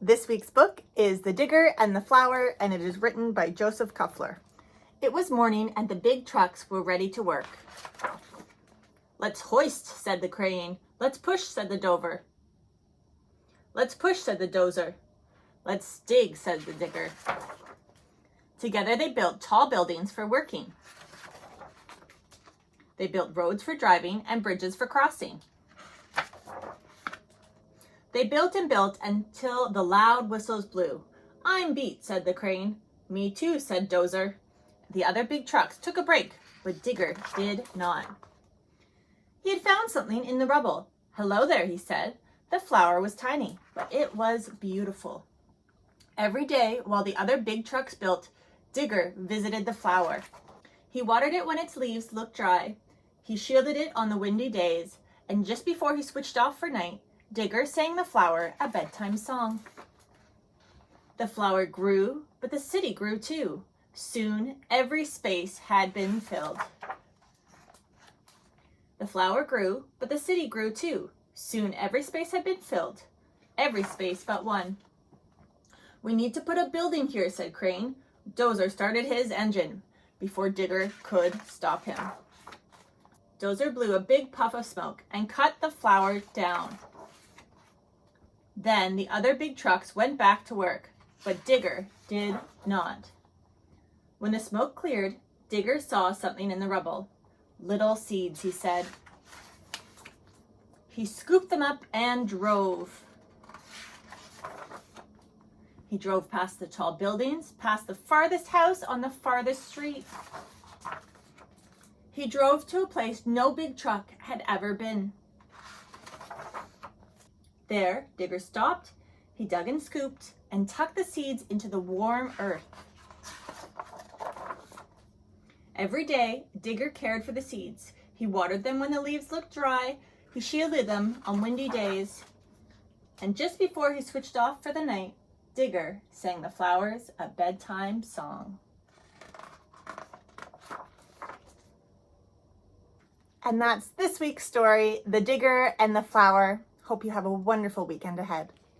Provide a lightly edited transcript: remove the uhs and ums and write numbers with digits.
This week's book is The Digger and the Flower, and it is written by Joseph Kuffler. It was morning and the big trucks were ready to work. "Let's hoist," said the crane. "Let's push," said the dover. "Let's push," said the dozer. "Let's dig," said the digger. Together they built tall buildings for working. They built roads for driving and bridges for crossing. They built and built until the loud whistles blew. "I'm beat," said the crane. "Me too," said dozer. The other big trucks took a break, but Digger did not. He had found something in the rubble. "Hello there," he said. The flower was tiny, but it was beautiful. Every day, while the other big trucks built, Digger visited the flower. He watered it when its leaves looked dry. He shielded it on the windy days, and just before he switched off for night, Digger sang the flower a bedtime song. The flower grew, but the city grew too. Soon, every space had been filled. The flower grew, but the city grew too. Soon, every space had been filled. Every space but one. "We need to put a building here," said Crane. Dozer started his engine before Digger could stop him. Dozer blew a big puff of smoke and cut the flower down. Then the other big trucks went back to work, but Digger did not. When the smoke cleared, Digger saw something in the rubble. "Little seeds," he said. He scooped them up and drove. He drove past the tall buildings, past the farthest house on the farthest street. He drove to a place no big truck had ever been. There, Digger stopped. He dug and scooped and tucked the seeds into the warm earth. Every day, Digger cared for the seeds. He watered them when the leaves looked dry. He shielded them on windy days. And just before he switched off for the night, Digger sang the flowers a bedtime song. And that's this week's story, The Digger and the Flower. Hope you have a wonderful weekend ahead.